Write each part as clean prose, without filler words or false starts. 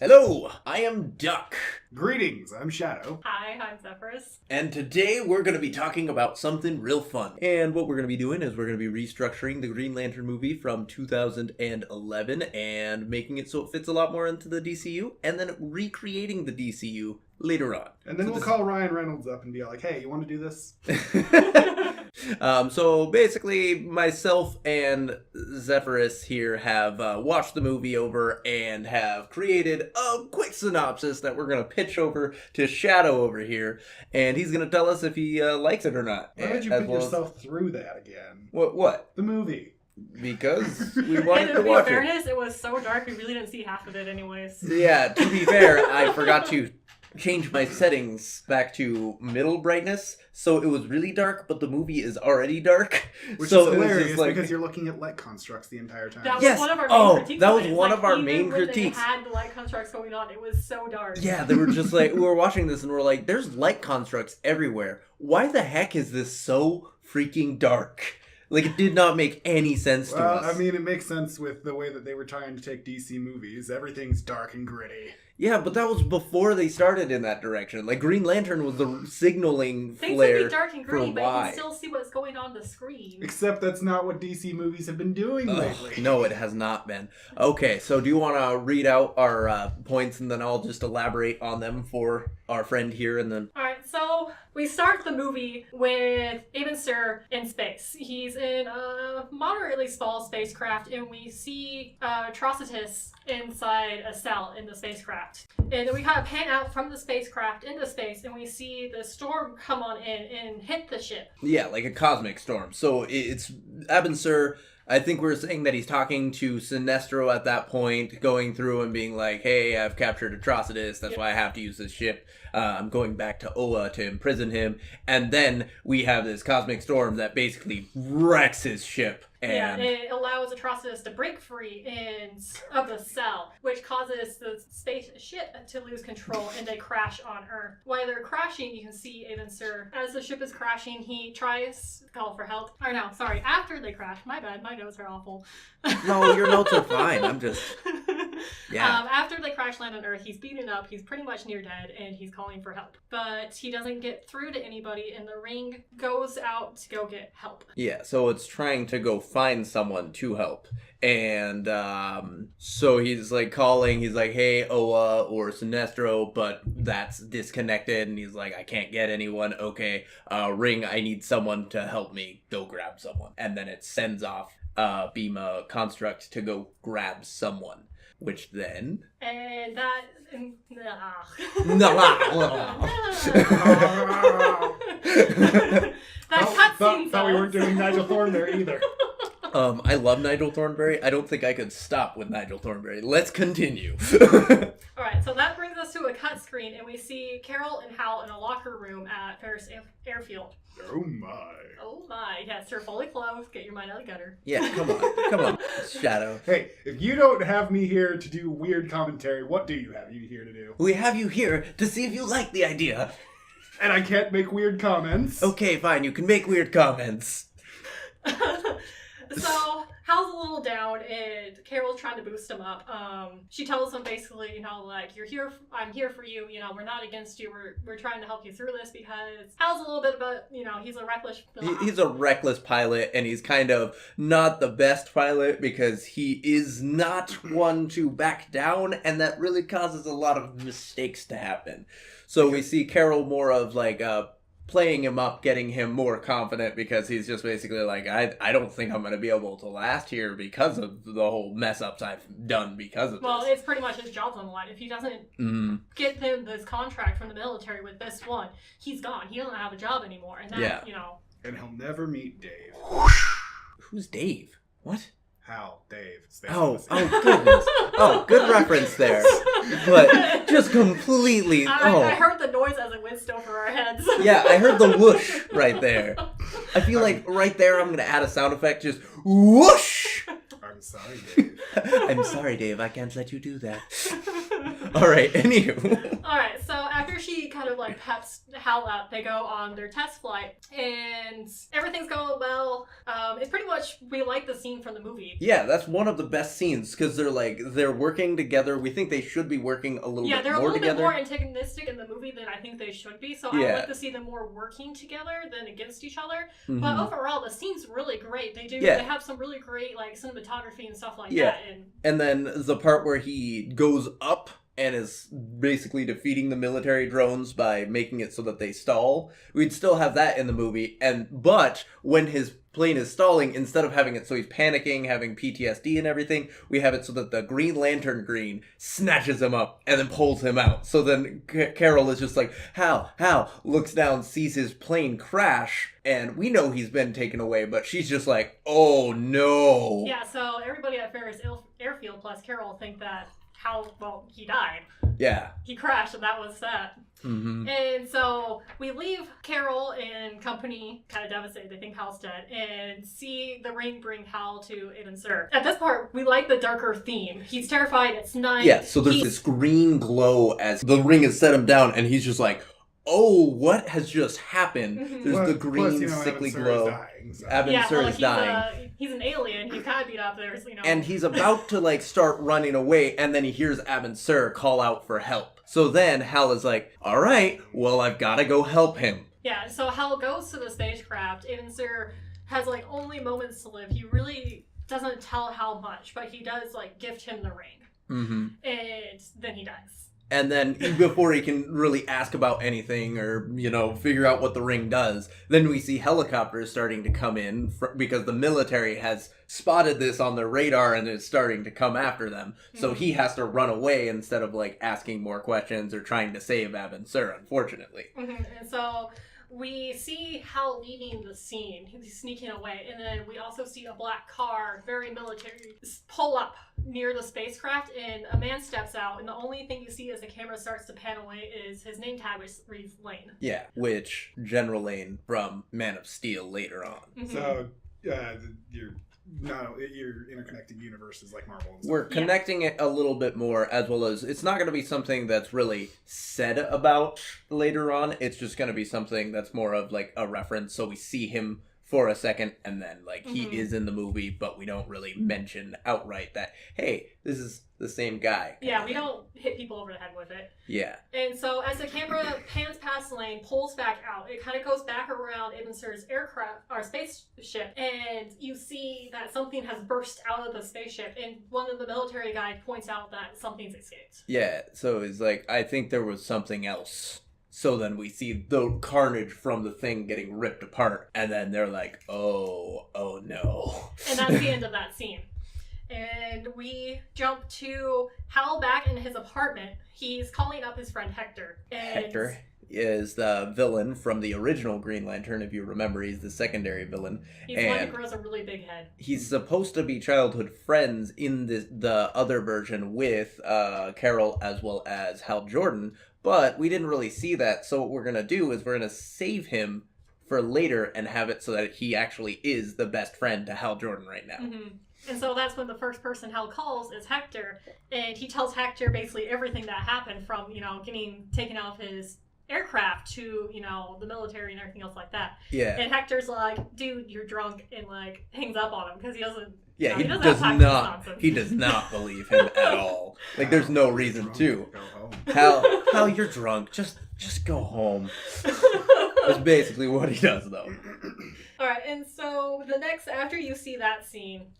Hello, I am Duck. Greetings, I'm Shadow. Hi, I'm Zephyrus. And today we're going to be talking about something real fun. And what we're going to be doing is we're going to be restructuring the Green Lantern movie from 2011 and making it so it fits a lot more into the DCU, and then recreating the DCU later on. And then we'll call Ryan Reynolds up and be like, hey, you want to do this? So basically, myself and Zephyrus here have watched the movie over and have created a quick synopsis that we're going to pitch over to Shadow over here, and he's going to tell us if he likes it or not. Why did you put yourself through that again? What? The movie. Because we wanted and to watch it. In fairness, it was so dark we really didn't see half of it anyways. Yeah, to be fair, I forgot to change my settings back to middle brightness, so it was really dark, but the movie is already dark. Which so is hilarious like, because you're looking at light constructs the entire time. That was one of our main critiques. That was of it. one Like, of our even main when critiques. They had the light constructs going on. It was so dark. Yeah, they were just like, we were watching this and we're like, there's light constructs everywhere. Why the heck is this so freaking dark? Like, it did not make any sense to us. Well, I mean, it makes sense with the way that they were trying to take DC movies. Everything's dark and gritty. Yeah, but that was before they started in that direction. Like, Green Lantern was the signaling Things flare can be dark and gritty, for but you why. can still see what's going on the screen. Except that's not what DC movies have been doing lately. No, it has not been. Okay, so do you want to read out our points and then I'll just elaborate on them for our friend here and then... Alright, so we start the movie with Eben Sur in space. He's in a moderately small spacecraft, and we see Atrocitus inside a cell in the spacecraft. And then we kind of pan out from the spacecraft into space, and we see the storm come on in and hit the ship. Yeah, like a cosmic storm. So it's Eben Sur. I think we're saying that he's talking to Sinestro at that point, going through and being like, hey, I've captured Atrocitus, that's why I have to use this ship. I'm going back to Oa to imprison him. And then we have this cosmic storm that basically wrecks his ship. And it allows Atrocitus to break free of the cell, which causes the spaceship to lose control and they crash on Earth. While they're crashing, you can see Eben Sur. As the ship is crashing, he tries to call for help. Or no, sorry, after they crash. My bad, my notes are awful. No, your notes are fine. I'm just... Yeah. After they crash land on Earth, he's beaten up, he's pretty much near dead, and he's calling for help. But he doesn't get through to anybody, and the ring goes out to go get help. Yeah, so it's trying to go find someone to help. And so he's like calling, he's like, hey, Oa or Sinestro, but that's disconnected. And he's like, I can't get anyone. Okay, Ring, I need someone to help me. Go grab someone. And then it sends off Bima Construct to go grab someone. Which then... And that... That cutscene Thought we weren't doing Nigel Thorne there either. I love Nigel Thornberry. I don't think I could stop with Nigel Thornberry. Let's continue. Alright, so that brings us to a cut screen, and we see Carol and Hal in a locker room at Paris Airfield. Oh my. Oh my, yes, they're fully clothed. Get your mind out of the gutter. Yeah, come on, Shadow. Hey, if you don't have me here to do weird commentary, what do you have you here to do? We have you here to see if you like the idea. And I can't make weird comments. Okay, fine, you can make weird comments. So, Hal's a little down, and Carol's trying to boost him up. She tells him basically, like, I'm here for you, we're not against you, we're trying to help you through this, because Hal's a little bit of a, he's a reckless... He's a reckless pilot, and he's kind of not the best pilot, because he is not one to back down, and that really causes a lot of mistakes to happen. So we see Carol more of, like, playing him up, getting him more confident, because he's just basically like, I don't think I'm going to be able to last here because of the whole mess ups I've done because of this. Well, it's pretty much his job's on the line. If he doesn't get him this contract from the military with this one, he's gone. He doesn't have a job anymore. And that, And he'll never meet Dave. Who's Dave? What? Hal, Dave. Oh, goodness. Oh, good reference there. But just completely... I heard the noise as it whizzed over our heads. Yeah, I heard the whoosh right there. I feel like right there I'm going to add a sound effect, just whoosh! I'm sorry, Dave. I'm sorry, Dave. I can't let you do that. All right, anywho. All right, so after she kind of like peps Hal up, they go on their test flight, and everything's going well. It's pretty much, we like the scene from the movie. Yeah, that's one of the best scenes, because they're working together. We think they should be working a little bit more together. Yeah, they're a little bit more antagonistic in the movie than I think they should be, so I like to see them more working together than against each other. Mm-hmm. But overall, the scene's really great. They have some really great like cinematography and stuff like that. And then the part where he goes up and is basically defeating the military drones by making it so that they stall. We'd still have that in the movie, but when his plane is stalling, instead of having it so he's panicking, having PTSD and everything, we have it so that the Green Lantern Green snatches him up and then pulls him out. So then Carol is just like, Hal, looks down, sees his plane crash, and we know he's been taken away, but she's just like, oh no. Yeah, so everybody at Ferris Airfield plus Carol think that he died. Yeah. He crashed, and that was that. Mm-hmm. And so we leave Carol and company kind of devastated. They think Hal's dead, and see the ring bring Hal to Ibn Sur. At this part, we like the darker theme. He's terrified. It's night. Yeah, so there's this green glow as the ring has set him down, and he's just like, oh, what has just happened? Mm-hmm. There's the green, sickly glow. Ibn Sur is dying. He's an alien. He's kind of beat up. And he's about to like start running away, and then he hears Ibn Sur call out for help. So then Hal is like, all right, well, I've got to go help him. Yeah, so Hal goes to the spacecraft. Ibn Sur has like only moments to live. He really doesn't tell Hal much, but he does like gift him the ring. Mm-hmm. And then he dies. And then before he can really ask about anything or, figure out what the ring does, then we see helicopters starting to come in because the military has spotted this on their radar and is starting to come after them. So he has to run away instead of like asking more questions or trying to save Ibn Sur, unfortunately. Mm-hmm. And so we see Hal leaving the scene. He's sneaking away. And then we also see a black car, very military, pull up near the spacecraft, and a man steps out, and the only thing you see as the camera starts to pan away is his name tag, which reads Lane. Yeah, which General Lane from Man of Steel later on. Mm-hmm. So you're interconnecting universes like Marvel and stuff. We're connecting it a little bit more, as well as it's not going to be something that's really said about later on. It's just going to be something that's more of like a reference, so we see him for a second, and then like he is in the movie, but we don't really mention outright that, hey, this is the same guy. Yeah, we don't hit people over the head with it. Yeah. And so as the camera pans past Lane, pulls back out, it kind of goes back around Ibn Sur's spaceship, and you see that something has burst out of the spaceship, and one of the military guys points out that something's escaped. Yeah, so it's like, I think there was something else. So then we see the carnage from the thing getting ripped apart, and then they're like, oh no. And that's the end of that scene. And we jump to Hal back in his apartment. He's calling up his friend Hector. And Hector is the villain from the original Green Lantern. If you remember, he's the secondary villain. He's the one who grows a really big head. He's supposed to be childhood friends in the other version with Carol as well as Hal Jordan, but we didn't really see that. So what we're going to do is we're going to save him for later and have it so that he actually is the best friend to Hal Jordan right now. Mm-hmm. And so that's when the first person Hal calls is Hector, and he tells Hector basically everything that happened from, getting taken off his aircraft to, the military and everything else like that. Yeah. And Hector's like, dude, you're drunk, and like hangs up on him because he doesn't. Yeah, he does not believe him at all. Like, there's no reason to. Hal, you're drunk. Just go home. That's basically what he does, though. All right, and so after you see that scene,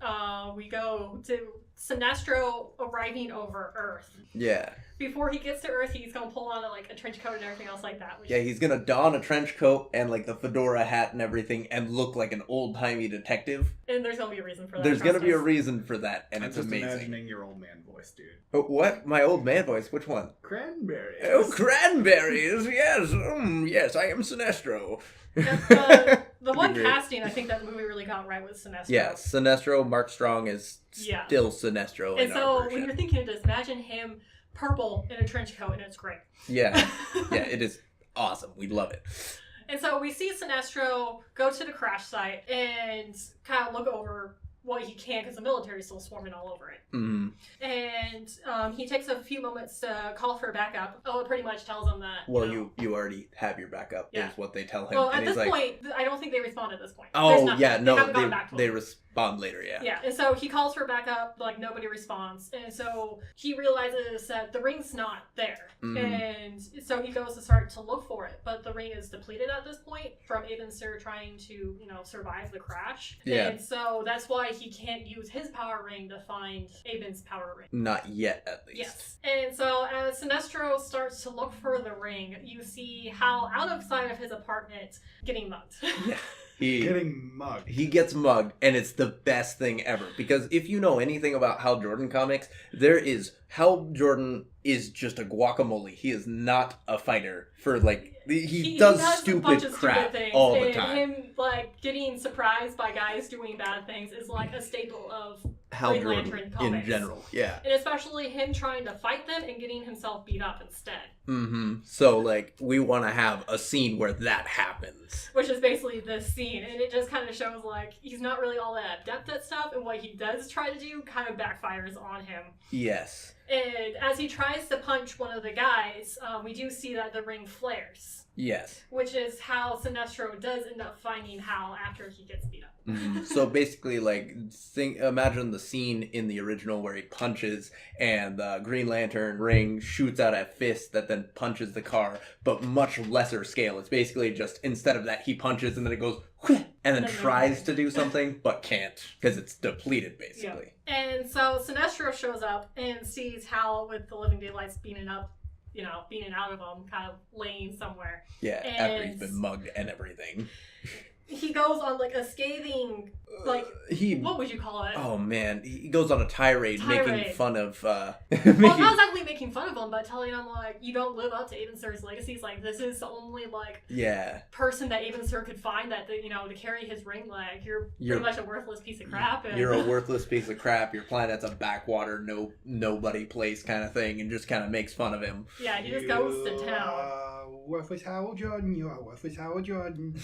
we go to Sinestro arriving over Earth. Yeah. Before he gets to Earth, he's gonna pull on a trench coat and everything else like that. Yeah, he's gonna don a trench coat and like the fedora hat and everything, and look like an old-timey detective. And there's gonna be a reason for that. There's gonna be a reason for that, and it's amazing. I'm just imagining your old man voice, dude. Oh, what? My old man voice? Which one? Cranberries. Oh, cranberries! Yes, yes, I am Sinestro. The one casting I think that the movie really got right was Sinestro. Yeah, Sinestro. Mark Strong is still Sinestro. And so when you're thinking of this, imagine him purple in a trench coat, and it's great. Yeah, it is awesome. We love it. And so we see Sinestro go to the crash site and kind of look over what he can because the military's still swarming all over it. Mm-hmm. And he takes a few moments to call for backup. It pretty much tells him that. Well, you already have your backup, Yeah. is what they tell him. Well, and at he's this like, point, I don't think they respond at this point. oh, yeah, no, they haven't gotten back to him. they respond later, yeah. Yeah, and so he calls for backup, like nobody responds, and so he realizes that the ring's not there, and so he goes to start to look for it, but the ring is depleted at this point from Abencer trying to, survive the crash, and so that's why he can't use his power ring to find Aben's power ring. Not yet, at least. Yes, and so as Sinestro starts to look for the ring, you see Hal outside of his apartment getting mugged. Yeah. Getting mugged. He gets mugged, and it's the best thing ever. Because if you know anything about Hal Jordan comics, Hal Jordan is just a guacamole. He is not a fighter for, he does stupid crap things, all the and time. Him, getting surprised by guys doing bad things is, a staple of Hal Green Jordan Lantern comics. in general, yeah. And especially him trying to fight them and getting himself beat up instead. Mm-hmm. So, we want to have a scene where that happens. Which is basically this scene, and it just kind of shows, he's not really all that adept at stuff, and what he does try to do kind of backfires on him. Yes. And as he tries to punch one of the guys, we do see that the ring flares. Yes. Which is how Sinestro does end up finding Hal after he gets beat up. Mm-hmm. So basically, imagine the scene in the original where he punches and the Green Lantern ring shoots out a fist that then punches the car, but much lesser scale. It's basically just, instead of that, he punches and then it goes, and then tries to do something, but can't, because it's depleted, basically. Yeah. And so Sinestro shows up and sees Hal with the living daylights beaming out of him, kind of laying somewhere. Yeah, after he's been mugged and everything. He goes on a scathing, what would you call it? Oh man, he goes on a tirade. Making fun of. Well, not exactly making fun of him, but telling him you don't live up to Abencer's legacy. He's this is the only person that Abencer could find that to carry his ring. You're pretty much a worthless piece of crap. And you're a worthless piece of crap. Your planet's a backwater, nobody place kind of thing, and just kind of makes fun of him. Yeah, he just goes to town. Worthless Hal Jordan, you are worthless Hal Jordan.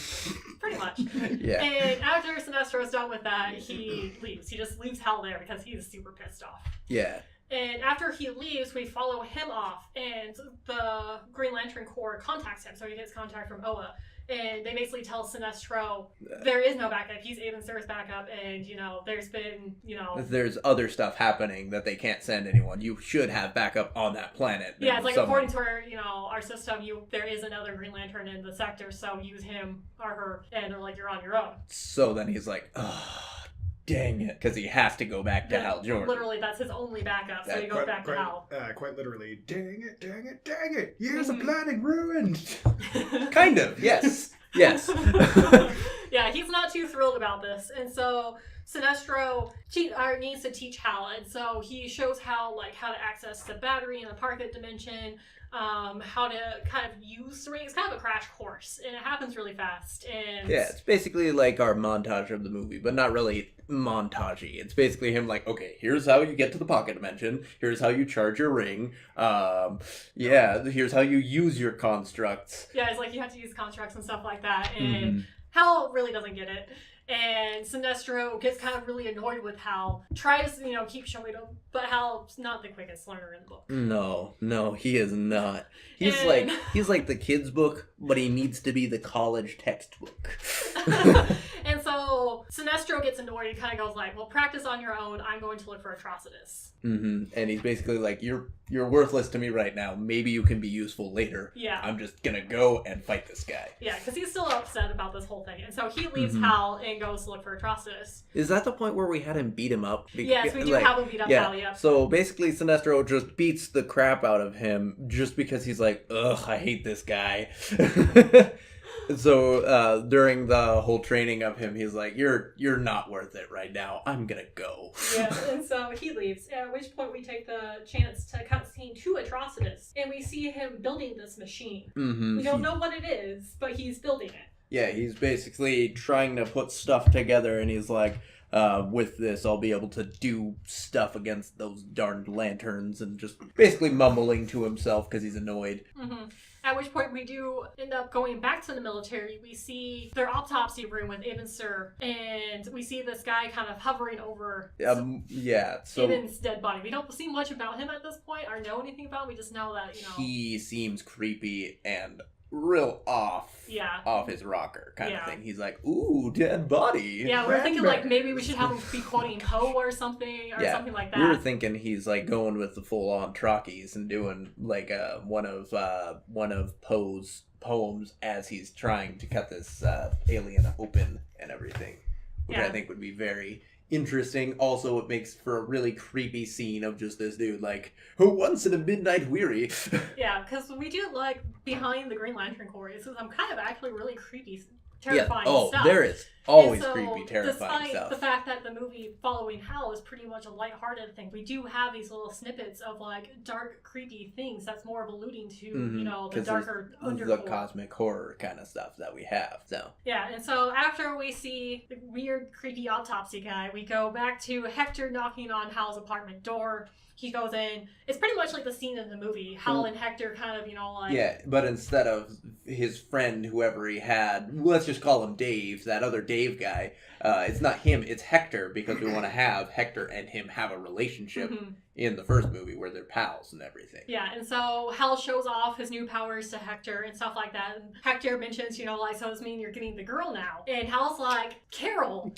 Pretty much. Yeah. And after Sinestro's done with that, he leaves. He just leaves Hal there because he's super pissed off. Yeah. And after he leaves, we follow him off, and the Green Lantern Corps contacts him. So he gets contact from Oa. And they basically tell Sinestro there is no backup. He's Abencer's backup, and, there's been, There's other stuff happening that they can't send anyone. You should have backup on that planet. Yeah, it's according to our system, there is another Green Lantern in the sector, so use him or her, and they're you're on your own. So then he's dang it, because he has to go back to Hal Jordan. Literally, that's his only backup, so he goes back to Hal. Quite literally, dang it, dang it, dang it, years of planning ruined. Kind of, yes. Yes. Yeah, he's not too thrilled about this, and so Sinestro needs to teach Hal, and so he shows Hal how to access the battery in the Parkit dimension, how to kind of use the ring. It's kind of a crash course, and it happens really fast. And yeah, it's basically our montage of the movie, but not really montagey. It's basically him okay, here's how you get to the pocket dimension, here's how you charge your ring, here's how you use your constructs. Yeah, it's you have to use constructs and stuff like that, and Hal really doesn't get it. And Sinestro gets kind of really annoyed with Hal, tries to, keep showing him, but Hal's not the quickest learner in the book. No, he is not. He's he's like the kid's book, but he needs to be the college textbook. And so Sinestro gets annoyed and kind of goes well, practice on your own. I'm going to look for Atrocitus. Mm-hmm. And he's basically you're worthless to me right now. Maybe you can be useful later. Yeah. I'm just gonna go and fight this guy. Yeah, because he's still upset about this whole thing. And so he leaves Hal and goes to look for Atrocitus. Is that the point where we had him beat him up? Yes, we do have him beat up Hal, yeah. So basically Sinestro just beats the crap out of him just because he's ugh, I hate this guy. So during the whole training of him, he's you're not worth it right now. I'm gonna go. Yeah, and so he leaves. At which point we take the chance to cut scene to Atrocitus, and we see him building this machine. Mm-hmm. We don't know what it is, but he's building it. Yeah, he's basically trying to put stuff together, and he's with this, I'll be able to do stuff against those darned lanterns, and just basically mumbling to himself because he's annoyed. Mm-hmm. At which point we do end up going back to the military. We see their autopsy room with Ibn Sur, and we see this guy kind of hovering over so Ibn's dead body. We don't see much about him at this point or know anything about him. We just know that, he seems creepy and real off his rocker kind of thing. He's like, ooh, dead body. Yeah, we're thinking like maybe we should have him be quoting Poe or something something like that. We were thinking he's like going with the full on Trockies and doing like one of Poe's poems as he's trying to cut this alien open and everything, which I think would be very interesting. Also, it makes for a really creepy scene of just this dude like, who once in a midnight weary. Yeah, because we do like behind the Green Lantern Corps. It's some kind of actually really creepy, terrifying stuff. There is always so, creepy, terrifying stuff. Despite the fact that the movie following Hal is pretty much a lighthearted thing, we do have these little snippets of like dark, creepy things that's more of alluding to, the darker undercore. The cosmic horror kind of stuff that we have. So yeah, and so after we see the weird, creepy autopsy guy, we go back to Hector knocking on Hal's apartment door. He goes in. It's pretty much like the scene in the movie. Hal and Hector kind of, like... Yeah, but instead of his friend, whoever he had, let's just call him Dave, that other Dave guy, it's not him, it's Hector, because we want to have Hector and him have a relationship in the first movie where they're pals and everything. Yeah, and so Hal shows off his new powers to Hector and stuff like that. And Hector mentions, so does it mean you're getting the girl now? And Hal's like, Carol,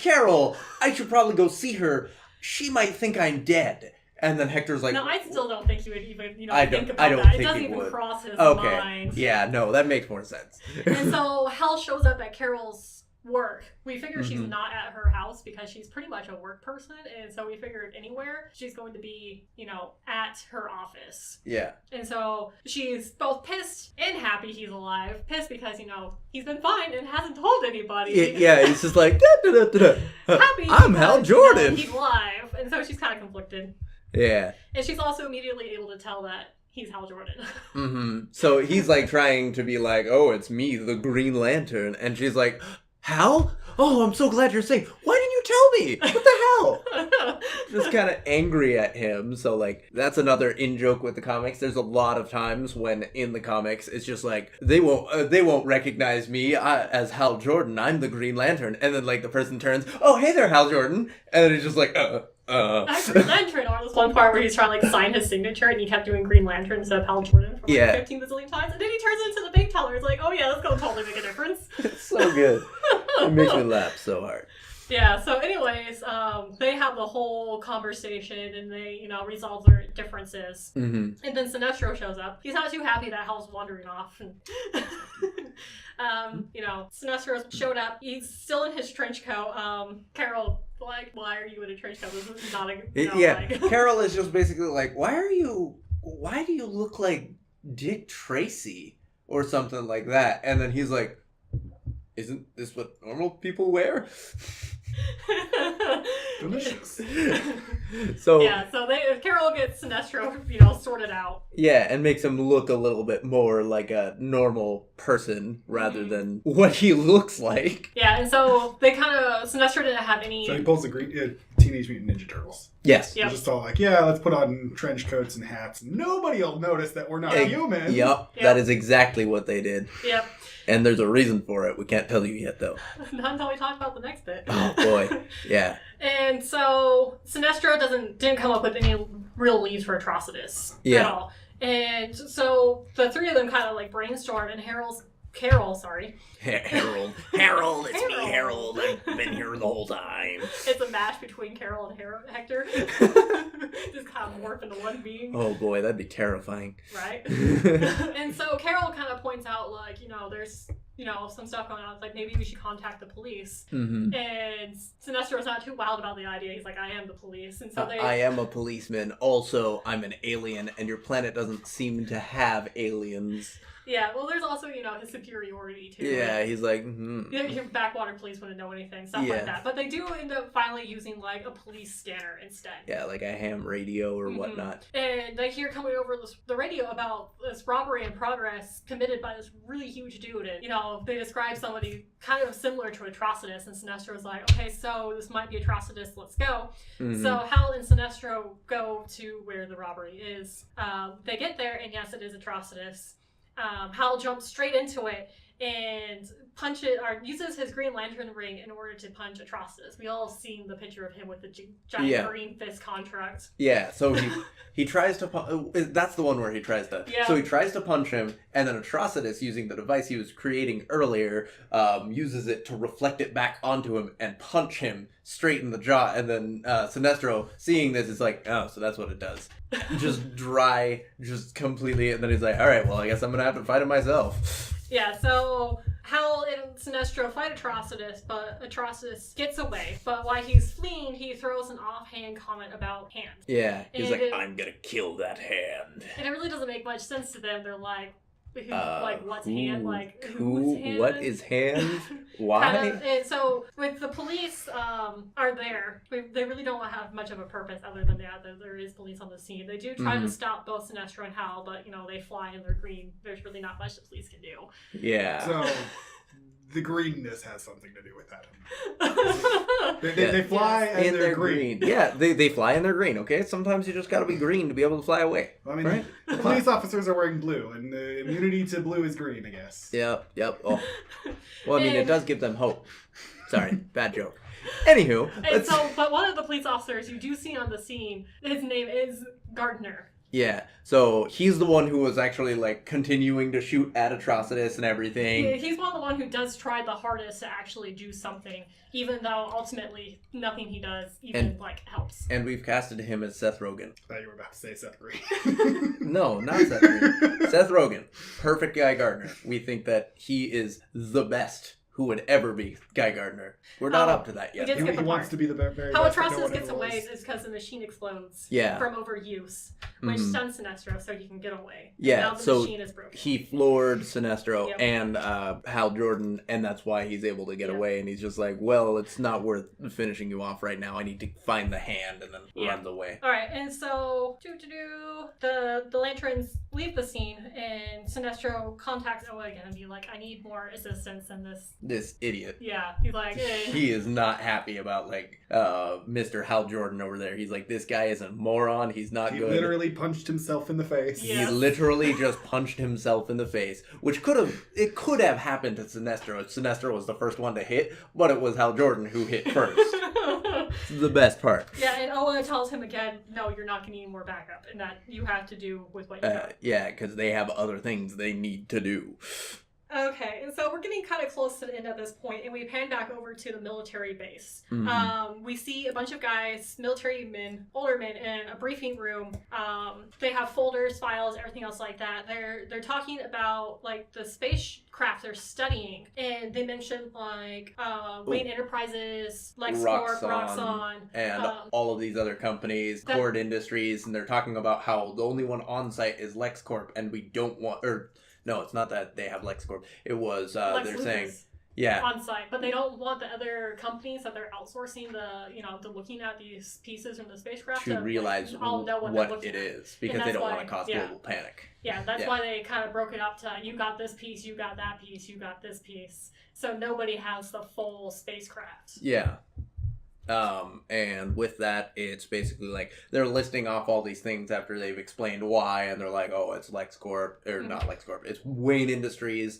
I should probably go see her. She might think I'm dead. And then Hector's like... No, I still don't think he would even, think about that. It doesn't even cross his mind. Yeah, no, that makes more sense. And so Hal shows up at Carol's work. We figure she's not at her house because she's pretty much a work person. And so we figured anywhere she's going to be, at her office. Yeah. And so she's both pissed and happy he's alive. Pissed because, he's been fine and hasn't told anybody. Yeah, he's just like... Happy I'm Hal Jordan. He's alive. And so she's kind of conflicted. Yeah. And she's also immediately able to tell that he's Hal Jordan. So he's like trying to be like, oh, it's me, the Green Lantern. And she's like, Hal? Oh, I'm so glad you're safe. Why didn't you tell me? What the hell? Just kind of angry at him. So like, that's another in-joke with the comics. There's a lot of times when in the comics, it's just like, they won't recognize me as Hal Jordan. I'm the Green Lantern. And then like the person turns, oh, hey there, Hal Jordan. And then it's just like, Green Lantern, or this one part where he's trying to sign his signature and he kept doing Green Lantern instead of Hal Jordan for 15 bazillion times, and then he turns into the bank teller. It's like, oh yeah, that's gonna totally make a difference. It's so good. It makes me laugh so hard. Yeah, so anyways, they have the whole conversation and they, resolve their differences. And then Sinestro shows up. He's not too happy that Hal's wandering off. Sinestro showed up. He's still in his trench coat. Carol, like, why are you in a trench coat? This is not a... Carol is just basically like, why do you look like Dick Tracy? Or something like that. And then he's like, isn't this what normal people wear? Delicious. So Carol gets Sinestro, sorted out. Yeah, and makes him look a little bit more like a normal person rather than what he looks like. Yeah, and so they Sinestro didn't have any... So he pulls the Teenage Mutant Ninja Turtles. Yes. Yep. They're just all like, yeah, let's put on trench coats and hats. Nobody will notice that we're not human. Yep, that is exactly what they did. Yep. And there's a reason for it. We can't tell you yet, though. Not until we talk about the next bit. Oh, boy. Yeah. And so Sinestro didn't come up with any real leads for Atrocitus at all. And so the three of them kind of like brainstorm, and Carol, sorry. Harold, it's me, Harold. I've been here the whole time. It's a match between Carol and Hector. Just kind of morph into one being. Oh boy, that'd be terrifying. Right? And so Carol kind of points out, like, there's, some stuff going on. It's like, maybe we should contact the police. And Sinestro's not too wild about the idea. He's like, I am the police. And so I am a policeman. Also, I'm an alien, and your planet doesn't seem to have aliens. Yeah, well, there's also, his superiority, too. Yeah, he's like, Your backwater police wouldn't know anything, stuff like that. But they do end up finally using, like, a police scanner instead. Yeah, like a ham radio or whatnot. And they hear coming over the radio about this robbery in progress committed by this really huge dude. And, they describe somebody kind of similar to Atrocitus, and Sinestro's like, okay, so this might be Atrocitus, let's go. So Hal and Sinestro go to where the robbery is. They get there, and yes, it is Atrocitus. Hal jumps straight into it and uses his Green Lantern ring in order to punch Atrocitus. We all seen the picture of him with the giant green fist contract. Yeah, so he tries to that's the one where he tries to. Yeah. So he tries to punch him, and then Atrocitus, using the device he was creating earlier, uses it to reflect it back onto him and punch him straight in the jaw. And then Sinestro, seeing this, is like, oh, so that's what it does. Just dry, just completely. And then he's like, all right, well, I guess I'm gonna have to fight it myself. Yeah, so Hal and Sinestro fight Atrocitus, but Atrocitus gets away. But while he's fleeing, he throws an offhand comment about hands. Yeah, he's like, I'm gonna kill that hand. And it really doesn't make much sense to them. They're like, what's hand? Like, who's hand? What is hand? Why? And so, with the police are there, they really don't have much of a purpose other than that there is police on the scene. They do try to stop both Sinestro and Hal, but, they fly and they're green. There's really not much the police can do. Yeah. So, the greenness has something to do with that. They fly and they're green. Yeah, they fly and they're green, okay? Sometimes you just gotta be green to be able to fly away. I mean, right? The police officers are wearing blue, and the immunity to blue is green, I guess. Yep. Oh. Well, I mean, it does give them hope. Sorry, bad joke. Anywho. But one of the police officers you do see on the scene, his name is Gardner. Yeah, so he's the one who was actually, continuing to shoot at Atrocitus and everything. Yeah, he's the one who does try the hardest to actually do something, even though ultimately nothing he does helps. And we've casted him as Seth Rogen. I thought you were about to say Seth Rogen. No, not Seth Rogen. Seth Rogen. Perfect Guy Gardner. We think that he is the best who would ever be Guy Gardner. We're not up to that yet. He wants to be the very How best. How Atrocitus gets away is because the machine explodes from overuse, which stuns Sinestro so he can get away. Yeah, now the machine is broken. He floored Sinestro and Hal Jordan, and that's why he's able to get away. And he's just like, well, it's not worth finishing you off right now. I need to find the hand, and then runs away. All right, and so the Lanterns leave the scene, and Sinestro contacts Oa again and be like, I need more assistance in this idiot. Yeah, he's like, he is not happy about Mr. Hal Jordan over there. He's like, this guy is a moron. He's not good. He literally punched himself in the face. Yes. He literally just punched himself in the face, which could have happened to Sinestro. Sinestro was the first one to hit, but it was Hal Jordan who hit first. The best part. Yeah, and Oa tells him again, no, you're not going to need more backup, and that you have to do with what you got. Yeah, because they have other things they need to do. Okay, and so we're getting kind of close to the end at this point, and we pan back over to the military base. We see a bunch of guys, military men, older men, in a briefing room. They have folders, files, everything else like that. They're talking about the spacecraft they're studying, and they mention Wayne Enterprises, LexCorp, Roxxon, and all of these other companies, Cord Industries, and they're talking about how the only one on site is LexCorp, and we don't want No, it's not that they have LexCorp. It was, they're saying, on site, but they don't want the other companies that they're outsourcing the looking at these pieces from the spacecraft to realize what it is, because they don't want to cause global panic. Yeah, that's why they kind of broke it up to, you got this piece, you got that piece, you got this piece. So nobody has the full spacecraft. Yeah. And with that, it's basically they're listing off all these things after they've explained why, and they're like, oh, it's LexCorp, or not LexCorp, it's Wayne Industries,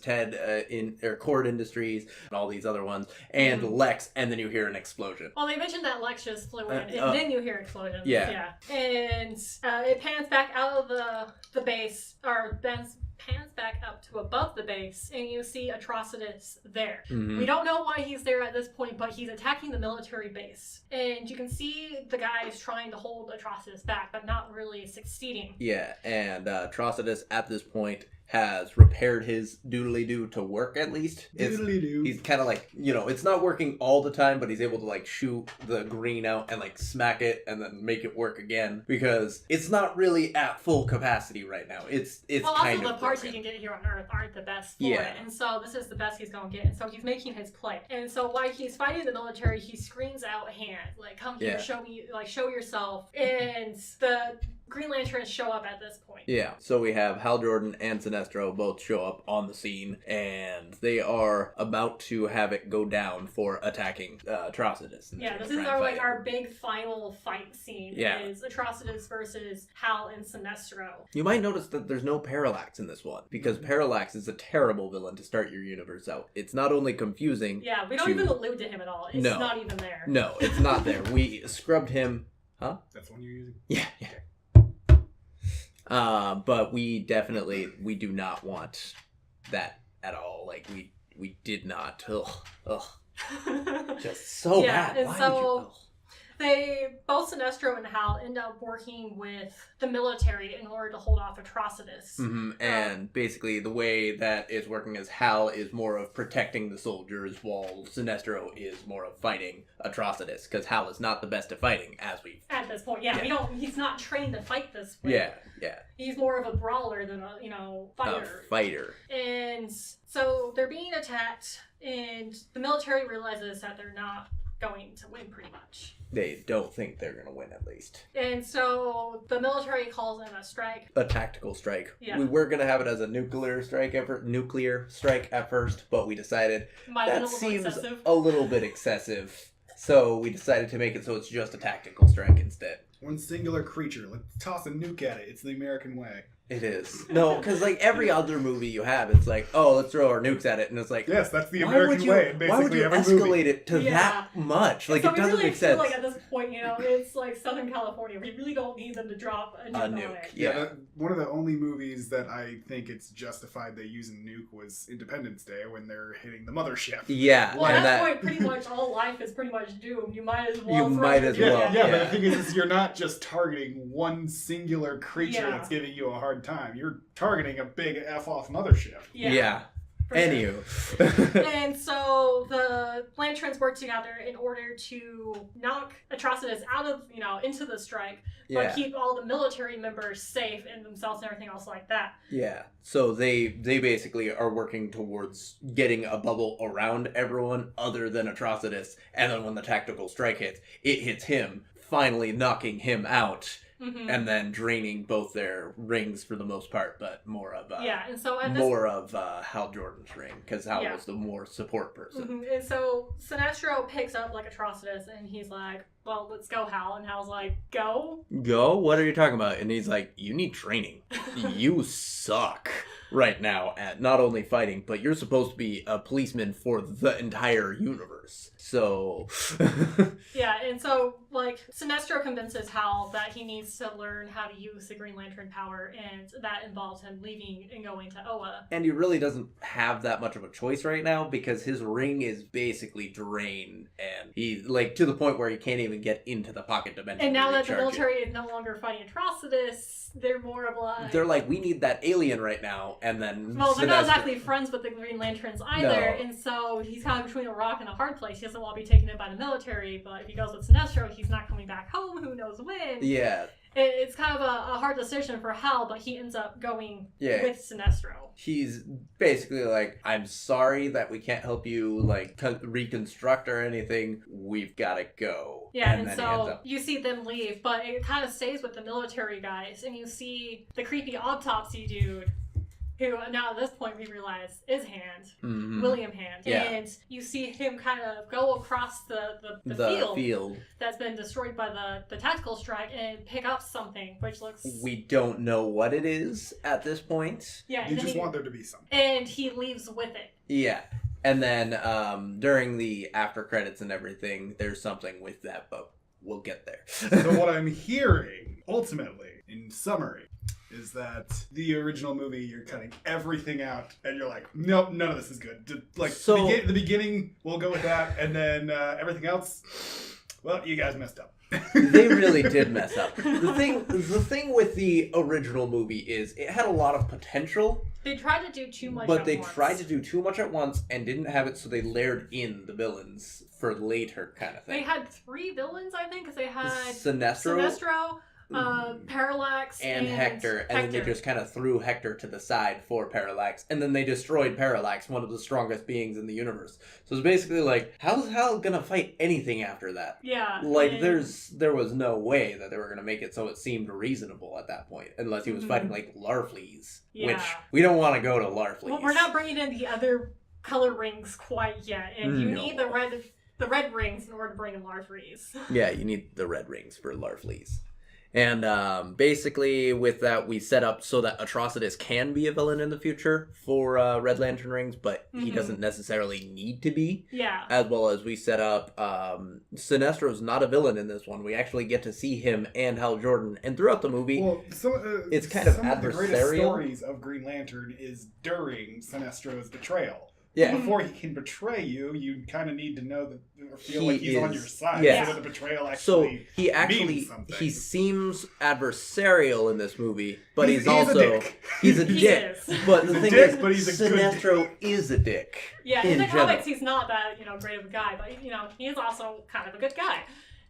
Cord Industries, and all these other ones, and Lex, and then you hear an explosion. Well, they mentioned that Lex just flew in, and then you hear explosions. Yeah. And it pans back out of the base, or pans back up to above the base, and you see Atrocitus there. We don't know why he's there at this point, but he's attacking the military base. And you can see the guys trying to hold Atrocitus back, but not really succeeding. Yeah, and Atrocitus at this point has repaired his doodly-doo to work, at least. Doodly-doo. He's kind of it's not working all the time, but he's able to shoot the green out and smack it and then make it work again, because it's not really at full capacity right now. It's kind of also the parts broken. he can get here on Earth aren't the best for it, and so this is the best he's gonna get, and so he's making his play. And so while he's fighting the military, he screams out, hand, come here, show me, show yourself. And the Green Lanterns show up at this point. Yeah, so we have Hal Jordan and Sinestro both show up on the scene, and they are about to have it go down for attacking Atrocitus. Yeah, this is our big final fight scene. Yeah. Is Atrocitus versus Hal and Sinestro. You might notice that there's no Parallax in this one, because Parallax is a terrible villain to start your universe out. It's not only confusing... Yeah, we don't even allude to him at all. It's not even there. No, it's not there. We scrubbed him... Huh? That's one you're using? Yeah. But we do not want that at all. Like, we did not. Ugh. Just so bad. And Why so both Sinestro and Hal end up working with the military in order to hold off Atrocitus. Mm-hmm. And basically the way that is working is Hal is more of protecting the soldiers while Sinestro is more of fighting Atrocitus, because Hal is not the best at fighting, as we've... At this point, he's not trained to fight this way. Yeah. He's more of a brawler than a, fighter. A fighter. And so they're being attacked, and the military realizes that they're not going to win, pretty much. They don't think they're going to win, at least. And so the military calls in a strike. A tactical strike. Yeah. We were going to have it as a nuclear strike at first, but we decided that seems a little bit excessive. So we decided to make it so it's just a tactical strike instead. One singular creature. Let's toss a nuke at it. It's the American way. It is. No, because like every other movie you have, it's like, oh, let's throw our nukes at it, and it's like, yes, that's the American way. In basically why would you every escalate movie. it to that much? Like, so it doesn't really make sense. Like at this point, it's like Southern California. We really don't need them to drop a nuke. On it. Yeah. One of the only movies that I think it's justified they use a nuke was Independence Day, when they're hitting the mothership. Yeah. Well, at that point, pretty much all life is pretty much doomed. You might as well. Yeah, but the thing is you're not just targeting one singular creature that's giving you a hard time. You're targeting a big F-off mothership. Yeah. Anywho. Sure. And so the Lanterns work together in order to knock Atrocitus out of, into the strike, but keep all the military members safe and themselves and everything else like that. Yeah. So they basically are working towards getting a bubble around everyone other than Atrocitus, and then when the tactical strike hits, it hits him, finally knocking him out. Mm-hmm. And then draining both their rings for the most part, but more of Hal Jordan's ring, because Hal was the more support person. Mm-hmm. And so Sinestro picks up like Atrocitus, and he's like, "Well, let's go, Hal." And Hal's like, "Go? Go? What are you talking about?" And he's like, "You need training. You suck right now at not only fighting, but you're supposed to be a policeman for the entire universe." So... Yeah, and so, Sinestro convinces Hal that he needs to learn how to use the Green Lantern power, and that involves him leaving and going to Oa. And he really doesn't have that much of a choice right now, because his ring is basically drained, and he, to the point where he can't even get into the pocket dimension. And now that the military is no longer fighting Atrocitus, they're more of like... They're like, we need that alien right now, and then... Well, they're not exactly friends with the Green Lanterns either, and so he's kind of between a rock and a hard place. He doesn't want to be taken in by the military, but if he goes with Sinestro, he's not coming back home, who knows when. Yeah. It's kind of a hard decision for Hal, but he ends up going with Sinestro. He's basically like, I'm sorry that we can't help you, reconstruct or anything. We've got to go. Yeah, and so you see them leave, but it kind of stays with the military guys, and you see the creepy autopsy dude, who now at this point we realize is Hand, William Hand. Yeah. And you see him kind of go across the field that's been destroyed by the tactical strike and pick up something, which looks... We don't know what it is at this point. Yeah. You just want there to be something. And he leaves with it. Yeah. And then during the after credits and everything, there's something with that, but we'll get there. So what I'm hearing, ultimately, in summary, is that the original movie, you're cutting everything out, and you're like, nope, none of this is good. The beginning, we'll go with that, and then everything else, well, you guys messed up. They really did mess up. The thing with the original movie is it had a lot of potential. They tried to do too much But they tried to do too much at once and didn't have it, so they layered in the villains for later kind of thing. They had 3 villains, I think, because they had Sinestro, Parallax and Hector, and then they just kind of threw Hector to the side for Parallax, and then they destroyed Parallax, one of the strongest beings in the universe. So it's basically like, how's Hal gonna fight anything after that? Yeah. Like, there was no way that they were gonna make it so it seemed reasonable at that point, unless he was fighting, like, Larfleeze, which we don't want to go to Larfleeze. Well, we're not bringing in the other color rings quite yet, and you need the red rings in order to bring in Larfleeze. Yeah, you need the red rings for Larfleeze. And basically, with that, we set up so that Atrocitus can be a villain in the future for Red Lantern rings, but he doesn't necessarily need to be. Yeah. As well as we set up Sinestro's not a villain in this one. We actually get to see him and Hal Jordan. And throughout the movie, it's kind of adversarial. Some of the greatest stories of Green Lantern is during Sinestro's betrayal. Yeah. Before he can betray you, you kind of need to know that, or feel like he's on your side. Yeah. So that the betrayal actually means something. He seems adversarial in this movie, but he's also a dick. He's a dick. But the thing is, but he's a Sinestro is a dick. Yeah, in the comics, he's not that great of a guy, but he is also kind of a good guy.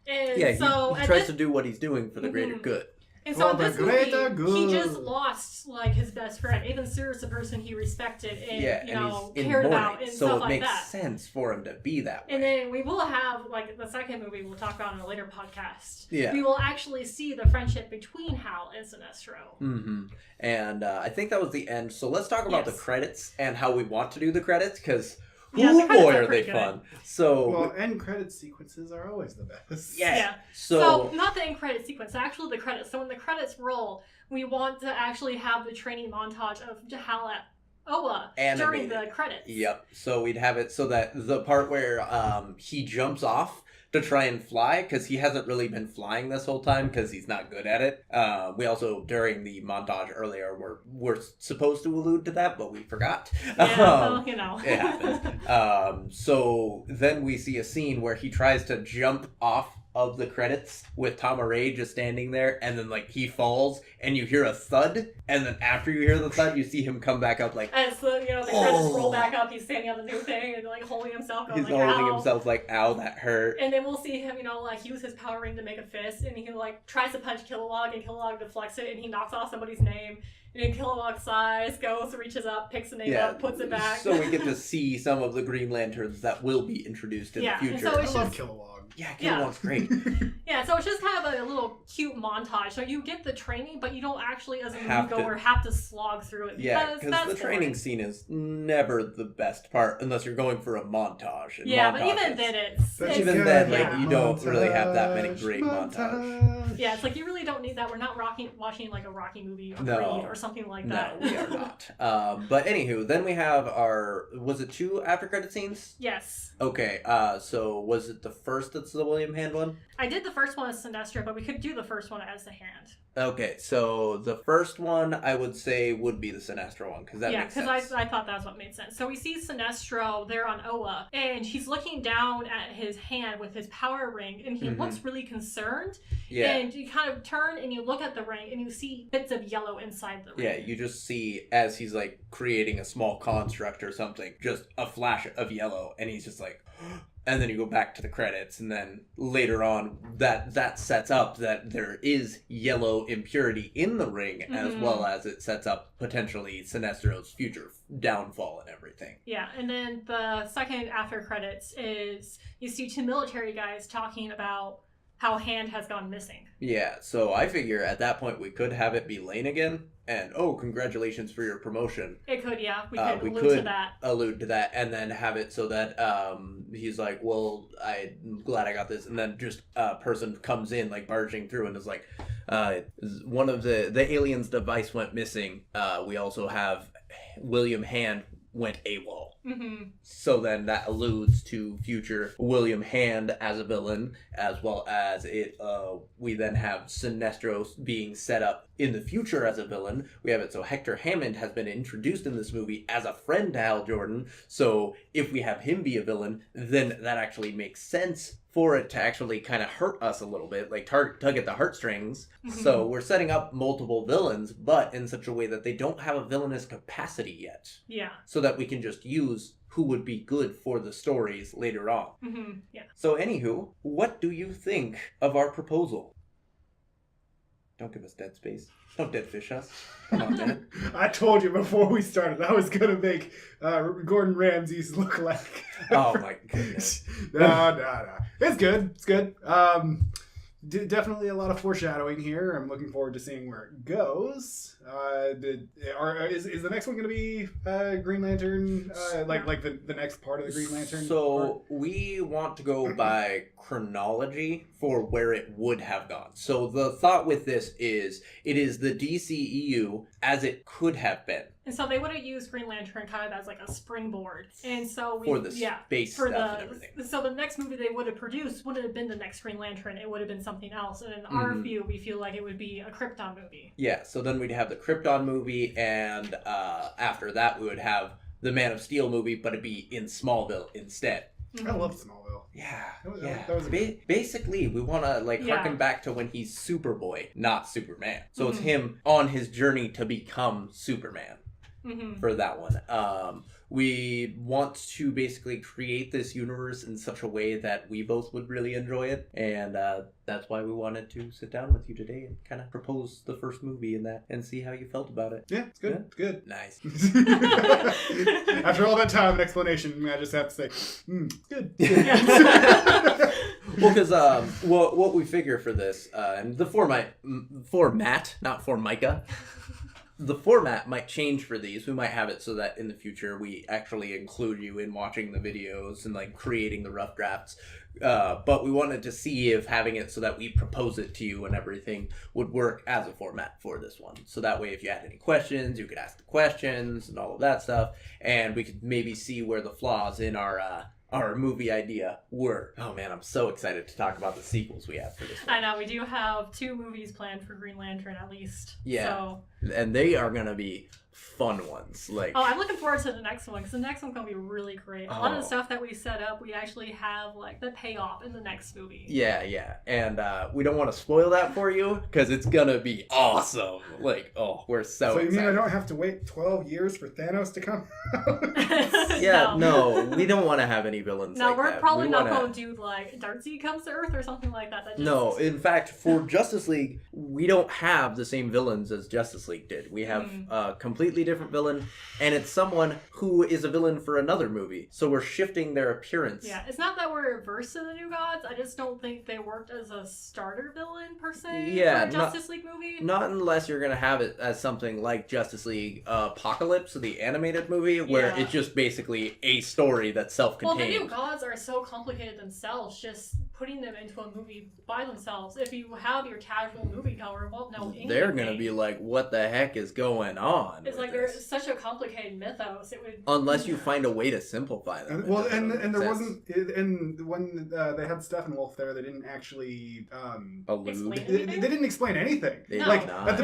And yeah, so he tries to do what he's doing for the greater good. And so in this movie, he just lost his best friend. Even Sir is the person he respected and cared about and stuff like that. So it makes sense for him to be that way. And then we will have the second movie we'll talk about in a later podcast. Yeah. We will actually see the friendship between Hal and Sinestro. Mm-hmm. And I think that was the end. So let's talk about the credits and how we want to do the credits, because oh boy, are they fun. So end credit sequences are always the best. Yeah. So not the end credit sequence, actually the credits. So when the credits roll, we want to actually have the training montage of Hal at Oa during the credits. Yep. So we'd have it so that the part where he jumps off to try and fly, because he hasn't really been flying this whole time because he's not good at it. We also, during the montage earlier, we're supposed to allude to that, but we forgot. Yeah, It happens. So then we see a scene where he tries to jump off of the credits with Tom Array just standing there, and then he falls and you hear a thud, and then after you hear the thud you see him come back up as the credits roll back up, he's standing on the new thing and holding himself going, he's holding himself ow, that hurt. And then we'll see him use his power ring to make a fist, and he tries to punch Kilowog, and Kilowog deflects it and he knocks off somebody's name. And then Kilowog sighs, goes, reaches up, picks the name up, puts it back. So we get to see some of the Green Lanterns that will be introduced in the future. So I love Kilowog. Yeah, Kilowog's great. Yeah, so it's just kind of a little cute montage. So you get the training, but you don't actually, as a moviegoer, have to slog through it. Yeah, because the training scene is never the best part unless you're going for a montage. And but even then, you don't really have that many great montages. Yeah, it's you really don't need that. We're not watching a Rocky movie or Creed or something like that. No, we are not. But anywho, then we have was it 2 after credit scenes? Yes. Okay, so was it the first that's the William Hand one? I did the first one as Sinestro, but we could do the first one as the Hand. Okay, so the first one I would say would be the Sinestro one, because that makes sense. Yeah, because I thought that's what made sense. So we see Sinestro there on Oa, and he's looking down at his hand with his power ring, and he looks really concerned. Yeah. And you kind of turn and you look at the ring, and you see bits of yellow inside the ring. Yeah, you just see, as he's creating a small construct or something, just a flash of yellow, and he's just and then you go back to the credits, and then later on that sets up that there is yellow impurity in the ring, as well as it sets up potentially Sinestro's future downfall and everything. Yeah, and then the second after credits is you see 2 military guys talking about how Hand has gone missing. Yeah, so I figure at that point we could have it be Lane again, and congratulations for your promotion. It could, yeah. We could allude to that. Allude to that, and then have it so that he's well, I'm glad I got this, and then just a person comes in, barging through, and is one of the aliens' device went missing. We also have William Hand went AWOL. So then that alludes to future William Hand as a villain, as well as we then have Sinestro being set up in the future as a villain. We have it so Hector Hammond has been introduced in this movie as a friend to Hal Jordan, so if we have him be a villain, then that actually makes sense for it to actually kind of hurt us a little bit, tug at the heartstrings. So we're setting up multiple villains, but in such a way that they don't have a villainous capacity yet. Yeah. So that we can just use who would be good for the stories later on. Yeah. So anywho, what do you think of our proposal? Don't give us Dead Space. Don't dead fish us. Come on, man. I told you before we started I was gonna make Gordon Ramsay's look like. Oh my goodness. No. It's good. It's good. Definitely a lot of foreshadowing here. I'm looking forward to seeing where it goes. Is the next one going to be Green Lantern? Like the next part of the Green Lantern? So we want to go by chronology for where it would have gone. So the thought with this is it is the DCEU as it could have been. And so they would have used Green Lantern kind of as like a springboard. And so for the space stuff and everything. So the next movie they would have produced wouldn't have been the next Green Lantern. It would have been something else. And in our view, we feel like it would be a Krypton movie. Yeah, so then we'd have the Krypton movie, and after that we would have the Man of Steel movie, but it'd be in Smallville instead. I love Smallville. Yeah, that was basically, we want to harken back to when he's Superboy, not Superman. So it's him on his journey to become Superman. For that one. We want to basically create this universe in such a way that we both would really enjoy it, and that's why we wanted to sit down with you today and kind of propose the first movie in that and see how you felt about it. Yeah, it's good. Yeah? It's good. Nice. After all that time and explanation, I just have to say, good. Well, because what we figure for this, and the format, not Formica. The format might change for these. We might have it so that in the future we actually include you in watching the videos and like creating the rough drafts. But we wanted to see if having it so that we propose it to you and everything would work as a format for this one. So that way, if you had any questions, you could ask the questions and all of that stuff, and we could maybe see where the flaws in our movie idea were. Oh man, I'm so excited to talk about the sequels we have for this one. I know, we do have 2 movies planned for Green Lantern at least. Yeah. So. And they are going to be fun ones. I'm looking forward to the next one, because the next one's going to be really great. A lot of the stuff that we set up, we actually have like the payoff in the next movie. Yeah. And we don't want to spoil that for you, because it's going to be awesome. We're so excited. You mean I don't have to wait 12 years for Thanos to come out? Yeah, no, we don't want to have any villains like that. No, we're probably not going to do like Darkseid comes to Earth or something like that. No, in fact, for Justice League, we don't have the same villains as Justice League did. We have a completely different villain, and it's someone who is a villain for another movie. So we're shifting their appearance. Yeah, it's not that we're averse to the New Gods. I just don't think they worked as a starter villain per se for a Justice League movie. Not unless you're going to have it as something like Justice League Apocalypse, the animated movie, where it's just basically a story that's self-contained. Well, the New Gods are so complicated themselves, just putting them into a movie by themselves. If you have your casual moviegoer won't know anything. They're going to be like, what the heck is going on? It's like there's such a complicated mythos. It would unless you find a way to simplify them. Well, and there wasn't, and when they had Steppenwolf there, they didn't actually allude. They didn't explain anything. At the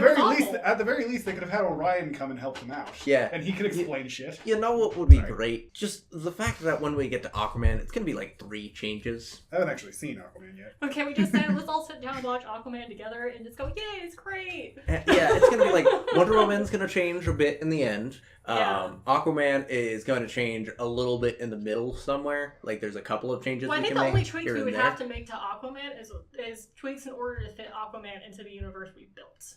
very least, they could have had Orion come and help them out. Yeah, and he could explain shit. You know what would be great? Just the fact that when we get to Aquaman, it's gonna be like 3 changes. I haven't actually seen Aquaman yet. Okay, we just said let's all sit down and watch Aquaman together and just go, yay, it's great. Yeah, it's gonna be like Wonder Woman's gonna change a bit in the end. Aquaman is going to change a little bit in the middle somewhere. Like there's a couple of changes. Well, I think the only tweaks we would have to make to Aquaman is tweaks in order to fit Aquaman into the universe we built.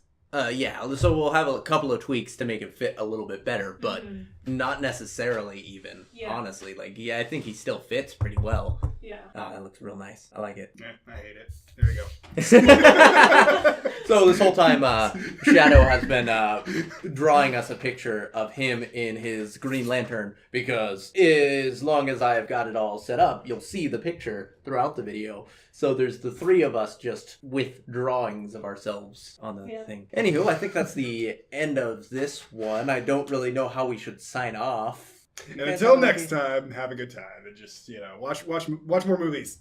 So we'll have a couple of tweaks to make it fit a little bit better, but not necessarily even, honestly. I think he still fits pretty well. Yeah. Oh, that looks real nice. I like it. Yeah, I hate it. There we go. So this whole time, Xadow has been drawing us a picture of him in his Green Lantern, because as long as I have got it all set up, you'll see the picture throughout the video. So there's the 3 of us just with drawings of ourselves on the thing. Anywho, I think that's the end of this one. I don't really know how we should sign off. And until next time, have a good time and just, watch more movies.